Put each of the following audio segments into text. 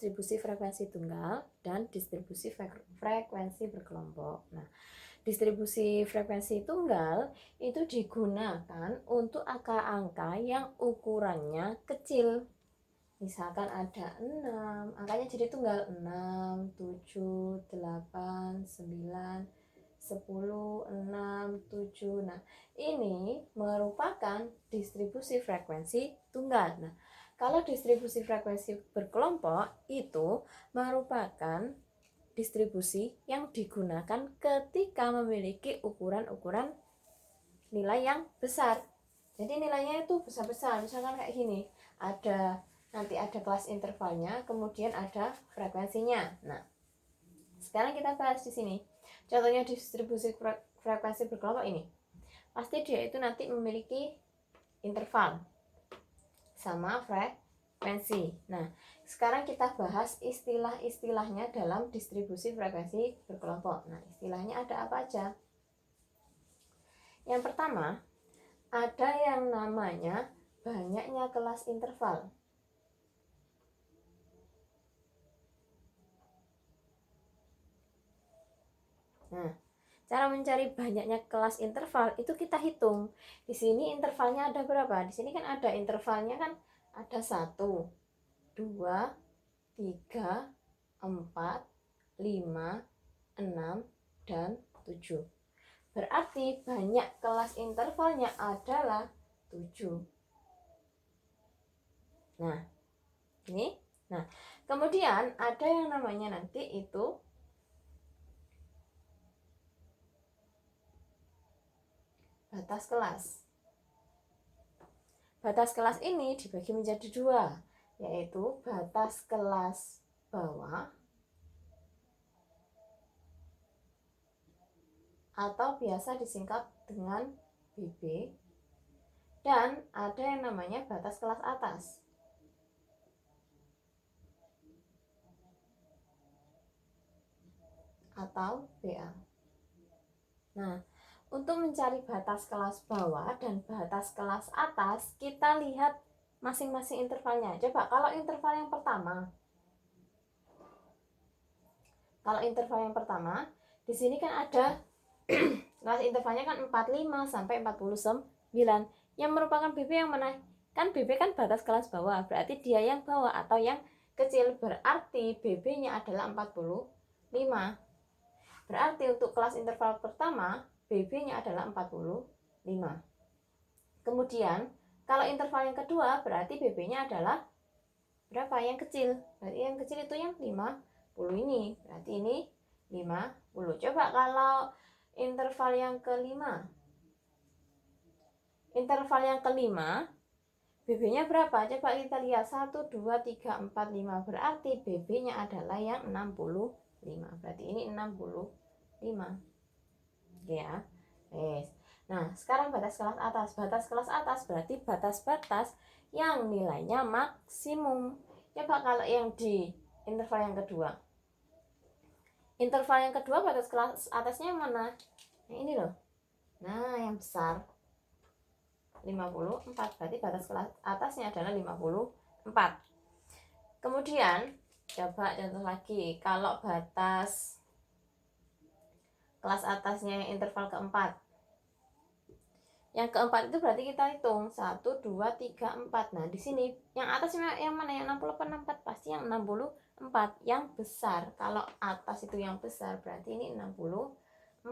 distribusi frekuensi tunggal dan distribusi frekuensi berkelompok. Nah, distribusi frekuensi tunggal itu digunakan untuk angka-angka yang ukurannya kecil. Misalkan ada 6, angkanya jadi tunggal 6, 7, 8, 9, 10, 6, 7. Nah, ini merupakan distribusi frekuensi tunggal. Nah, kalau distribusi frekuensi berkelompok itu merupakan distribusi yang digunakan ketika memiliki ukuran-ukuran nilai yang besar. Jadi nilainya itu besar-besar. Misalkan kayak gini, nanti ada kelas intervalnya, kemudian ada frekuensinya. Nah, sekarang kita bahas di sini. Contohnya distribusi frekuensi berkelompok ini. Pasti dia itu nanti memiliki interval sama frekuensi. Nah, sekarang kita bahas istilah-istilahnya dalam distribusi frekuensi berkelompok. Nah, istilahnya ada apa aja? Yang pertama, ada yang namanya banyaknya kelas interval. Nah, cara mencari banyaknya kelas interval itu kita hitung. Di sini intervalnya ada berapa? Di sini kan ada intervalnya kan ada 1, 2, 3, 4, 5, 6, dan 7. Berarti banyak kelas intervalnya adalah 7. Nah, ini. Nah, kemudian ada yang namanya nanti itu batas kelas. Batas kelas ini dibagi menjadi 2, yaitu batas kelas bawah atau biasa disingkat dengan BB, dan ada yang namanya batas kelas atas. Atau BA. Nah, untuk mencari batas kelas bawah dan batas kelas atas, kita lihat masing-masing intervalnya. Coba kalau interval yang pertama. Kalau interval yang pertama, di sini kan ada kelas intervalnya kan 45 sampai 49. Yang merupakan BB yang mana? Kan BB kan batas kelas bawah, berarti dia yang bawah atau yang kecil, berarti BB-nya adalah 45. Berarti untuk kelas interval pertama, BB-nya adalah 45. Kemudian, kalau interval yang kedua, berarti BB-nya adalah berapa? Yang kecil. Berarti yang kecil itu yang 50 ini. Berarti ini 50. Coba kalau interval yang kelima. Interval yang kelima, BB-nya berapa? Coba kita lihat. 1, 2, 3, 4, 5. Berarti BB-nya adalah yang 65. Berarti ini 65. Ya. Nah, sekarang batas kelas atas. Batas kelas atas berarti batas-batas yang nilainya maksimum. Coba kalau yang di interval yang kedua. Interval yang kedua batas kelas atasnya yang mana? Yang ini loh. Nah, yang besar. 54. Berarti batas kelas atasnya adalah 54. Kemudian, coba contoh lagi. Kalau batas kelas atasnya yang interval keempat. Yang keempat itu berarti kita hitung 1, 2, 3, 4. Nah, di sini yang atasnya yang mana? Yang 60 64? Pasti yang 64, yang besar. Kalau atas itu yang besar, berarti ini 64.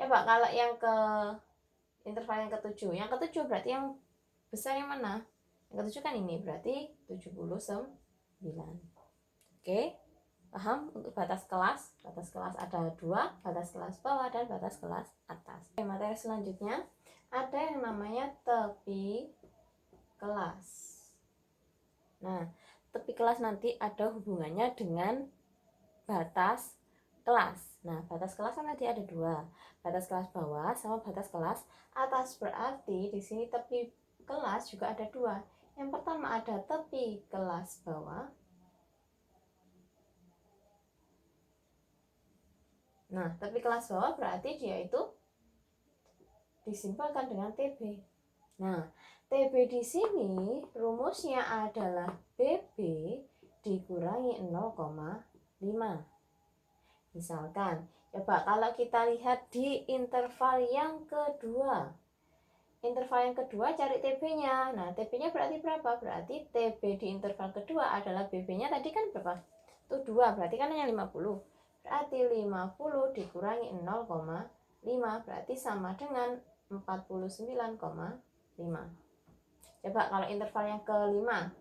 Coba kalau yang ke interval yang ketujuh. Yang ketujuh berarti yang besar yang mana? Yang ketujuh kan ini, berarti 79. Oke? Paham untuk batas kelas? Batas kelas ada 2, batas kelas bawah dan batas kelas atas. Oke, materi selanjutnya ada yang namanya tepi kelas. Nah, tepi kelas nanti ada hubungannya dengan batas kelas. Nah, batas kelas kan tadi ada 2, batas kelas bawah sama batas kelas atas. Berarti di sini tepi kelas juga ada 2. Yang pertama ada tepi kelas bawah. Nah, tepi kelas bawah berarti dia itu disimpulkan dengan TB. Nah, TB di sini rumusnya adalah BB dikurangi 0,5. Misalkan, coba kalau kita lihat di interval yang kedua. Interval yang kedua cari TB-nya. Nah, TB-nya berarti berapa? Berarti TB di interval kedua adalah BB-nya tadi kan berapa? Itu 2, berarti kan hanya 50. Berarti 50 dikurangi 0,5 berarti sama dengan 49,5. Coba kalau interval yang kelima.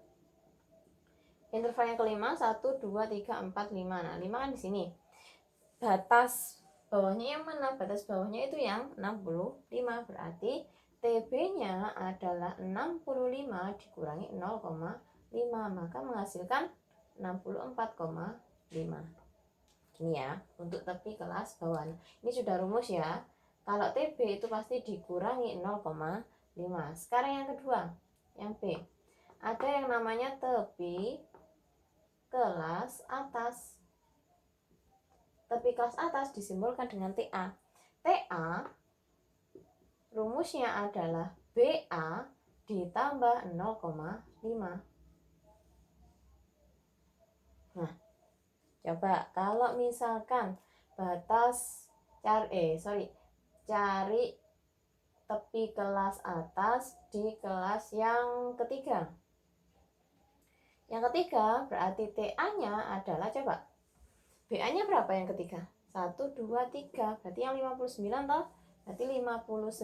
Interval yang kelima 1, 2, 3, 4, 5. Nah, 5 kan di sini. Batas bawahnya yang mana? Batas bawahnya itu yang 65. Berarti TB-nya adalah 65 dikurangi 0,5. Maka menghasilkan 64,5. Ini ya, untuk tepi kelas bawah. Ini sudah rumus ya. Kalau TB itu pasti dikurangi 0,5. Sekarang yang kedua, yang B. Ada yang namanya tepi kelas atas. Tepi kelas atas disimbolkan dengan TA. TA rumusnya adalah BA ditambah 0,5. Nah, coba kalau misalkan batas cari tepi kelas atas di kelas yang ketiga. Yang ketiga berarti TA-nya adalah, coba BA-nya berapa yang ketiga? 1, 2, 3. Berarti yang 59 toh? Berarti 59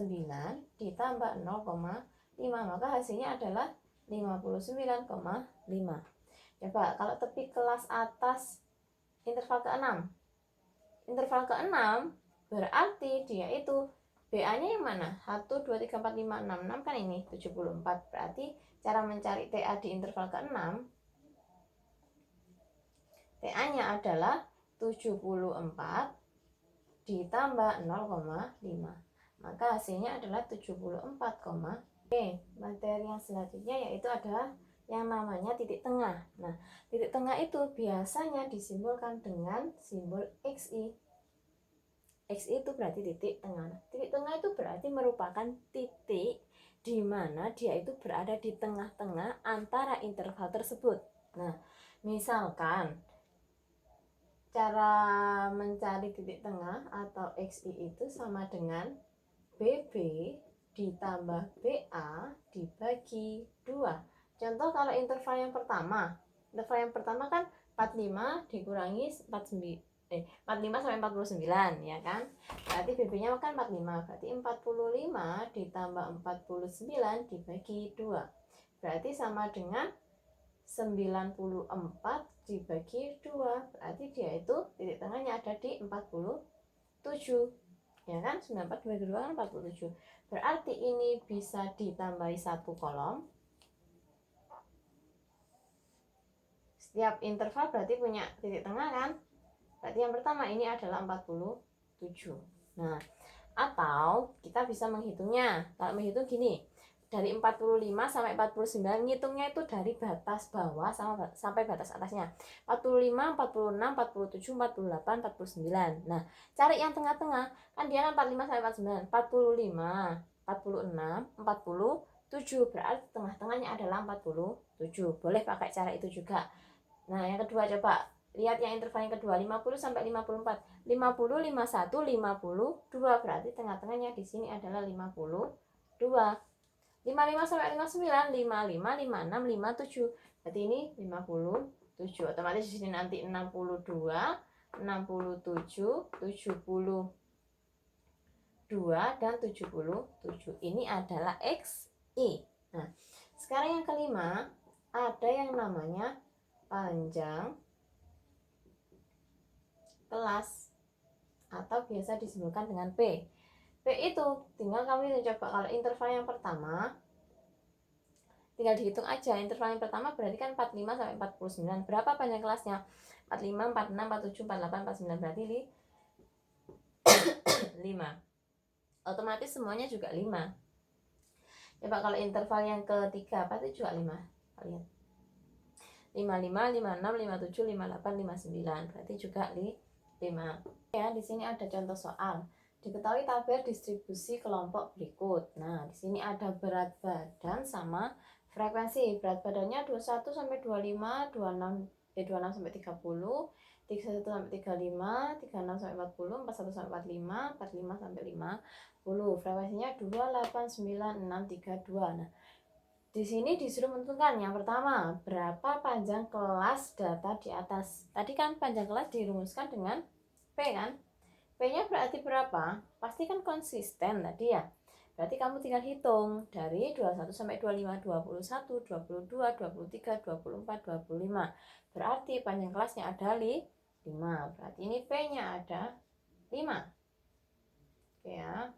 ditambah 0,5. Maka hasilnya adalah 59,5. Coba kalau tepi kelas atas interval ke-6. Interval ke-6 berarti dia itu BA-nya yang mana? 1, 2, 3, 4, 5, 6. 6 kan ini 74. Berarti cara mencari TA di interval ke-6, TA-nya adalah 74 ditambah 0,5. Maka hasilnya adalah 74, Oke, materi yang selanjutnya yaitu ada yang namanya titik tengah. Nah, titik tengah itu biasanya disimbolkan dengan simbol XI. XI itu berarti titik tengah. Titik tengah itu berarti merupakan titik di mana dia itu berada di tengah-tengah antara interval tersebut. Nah, misalkan cara mencari titik tengah atau XI itu sama dengan BB ditambah BA dibagi 2. Contoh kalau interval yang pertama kan 45 dikurangi 45 sampai 49 ya kan. Berarti BB-nya kan 45. Berarti 45 ditambah 49 dibagi 2. Berarti sama dengan 94 dibagi 2. Berarti dia itu titik tengahnya ada di 47. Ya kan? 94 dibagi 2 kan 47. Berarti ini bisa ditambahi 1 kolom. Setiap interval berarti punya titik tengah kan? Berarti yang pertama ini adalah 47. Nah, atau kita bisa menghitungnya. Kalau menghitung gini, dari 45 sampai 49 ngitungnya itu dari batas bawah sampai batas atasnya. 45, 46, 47, 48, 49. Nah, cari yang tengah-tengah. Kan dia kan 45 sampai 49. 45, 46, 47. Berarti tengah-tengahnya adalah 47. Boleh pakai cara itu juga. Nah, yang kedua coba lihat yang interval yang kedua, 50 sampai 54. 50, 51, 52. Berarti tengah-tengahnya di sini adalah 52. 55 sampai 59, 55, 56, 57. Berarti ini 57. Otomatis di sini nanti 62, 67, 72 dan 77. Ini adalah XI. Nah, sekarang yang kelima ada yang namanya panjang kelas atau biasa disebutkan dengan P. P itu tinggal kami coba kalau interval yang pertama tinggal dihitung aja. Interval yang pertama berarti kan 45 sampai 49. Berapa panjang kelasnya? 45, 46, 47, 48, 49. Berarti 5. Otomatis semuanya juga 5. Coba kalau interval yang ketiga pasti juga 5. Lihat. 55, 56, 57, 58, 59. Berarti juga 5. Ya, di sini ada contoh soal. Diketahui tabel distribusi kelompok berikut. Nah, di sini ada berat badan sama frekuensi. Berat badannya 21 sampai 25, T26 sampai 30, 31 sampai 35, 36 sampai 40, 41 sampai 45, 45 sampai 50. Frekuensinya 28962. Nah, di sini disuruh menentukan yang pertama, berapa panjang kelas data di atas. Tadi kan panjang kelas dirumuskan dengan P kan? P-nya berarti berapa? Pasti kan konsisten tadi ya. Berarti kamu tinggal hitung dari 21 sampai 25, 21, 22, 23, 24, 25. Berarti panjang kelasnya ada 5. Berarti ini P-nya ada 5. Oke ya.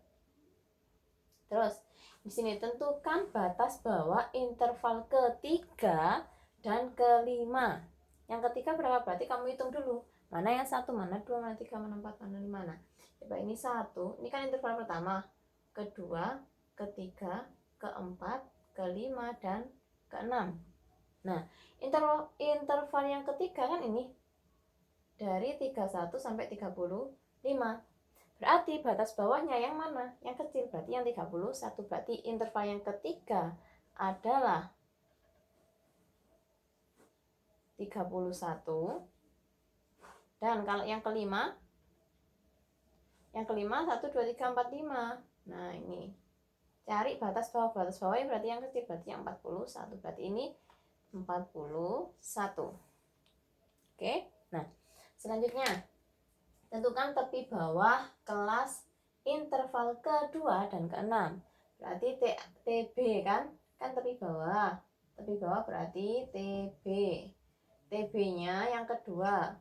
Terus di sini tentukan batas bawah interval ketiga dan kelima. Yang ketiga berapa? Berarti kamu hitung dulu. Mana yang 1, mana 2, mana 3, mana 4, mana 5. Nah, coba ini 1. Ini kan interval pertama, kedua, ketiga, keempat, kelima, dan keenam. Nah, interval yang ketiga kan ini dari 31 sampai 35. Berarti batas bawahnya yang mana? Yang kecil, berarti yang 31. Berarti interval yang ketiga adalah 31. Dan kalau yang kelima 1, 2, 3, 4, 5. Nah, ini. Cari batas bawah. Batas bawahnya berarti yang kecil, berarti yang 41. Berarti ini 41. Oke. Nah, selanjutnya tentukan tepi bawah kelas interval kedua dan keenam. Berarti TB kan tepi bawah. Tepi bawah berarti TB. TB-nya yang kedua.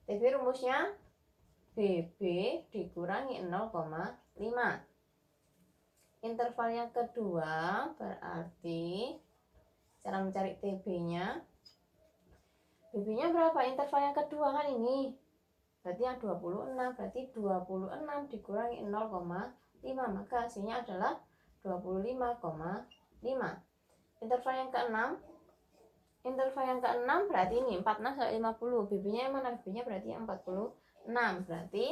TB rumusnya BB dikurangi 0,5. Interval yang kedua berarti cara mencari TB-nya. BB-nya berapa? Interval yang kedua kan ini. Berarti yang 26, berarti 26 dikurangi 0,5, maka hasilnya adalah 25,5. Interval yang keenam berarti ini 46 sampai 50. BB-nya yang mana? BB-nya berarti yang 46. Berarti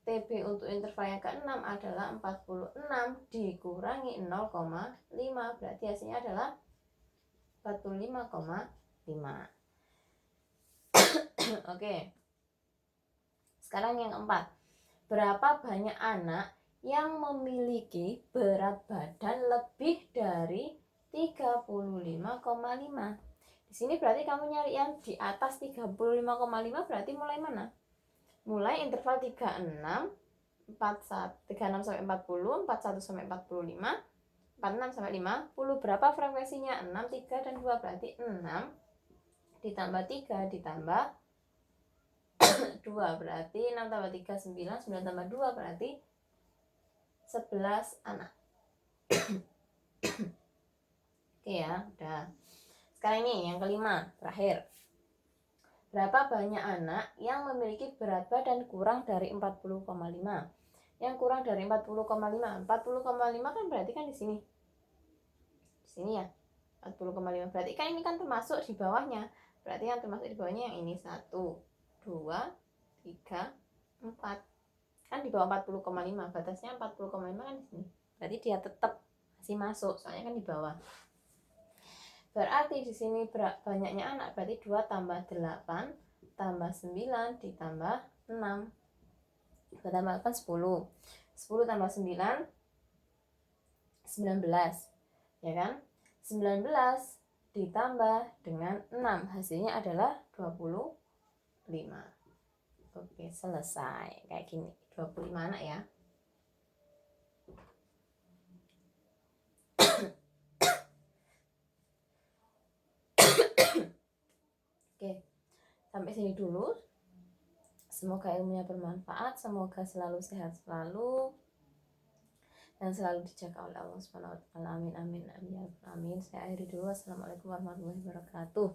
TB untuk interval yang keenam adalah 46 dikurangi 0,5. Berarti hasilnya adalah 45,5. Oke. Sekarang yang keempat, berapa banyak anak yang memiliki berat badan lebih dari 35,5? Di sini berarti kamu nyari yang di atas 35,5, berarti mulai mana? Mulai interval 36 sampai 40, 41 sampai 45, 46 sampai 50. Berapa frekuensinya? 6, 3, dan 2. Berarti 6 ditambah 3 ditambah 2, berarti 6 tambah 3 9, 9 tambah 2 berarti 11 anak. Oke ya, udah. Sekarang ini yang kelima, terakhir. Berapa banyak anak yang memiliki berat badan kurang dari 40,5? Yang kurang dari 40,5. 40,5 kan berarti kan di sini. Di sini ya. 40,5. Berarti kan ini kan termasuk di bawahnya. Berarti yang termasuk di bawahnya yang ini 1, 2, 3, 4. Kan di bawah 40,5. Batasnya 40,5 kan di sini. Berarti dia tetap masih masuk, soalnya kan di bawah. Berarti di sini banyaknya anak berarti 2 tambah 8 tambah 9 ditambah 6. 2 tambah 8 10. 10 tambah 9 19. Ya kan? 19 ditambah dengan 6 hasilnya adalah 25. Oke, selesai. Kayak gini, 25 anak ya. Oke, sampai sini dulu. Semoga ilmunya bermanfaat, semoga selalu sehat selalu dan selalu dijaga oleh Allah Subhanahu wa taala. Amin amin amin amin. Saya akhiri dulu. Wassalamualaikum warahmatullahi wabarakatuh.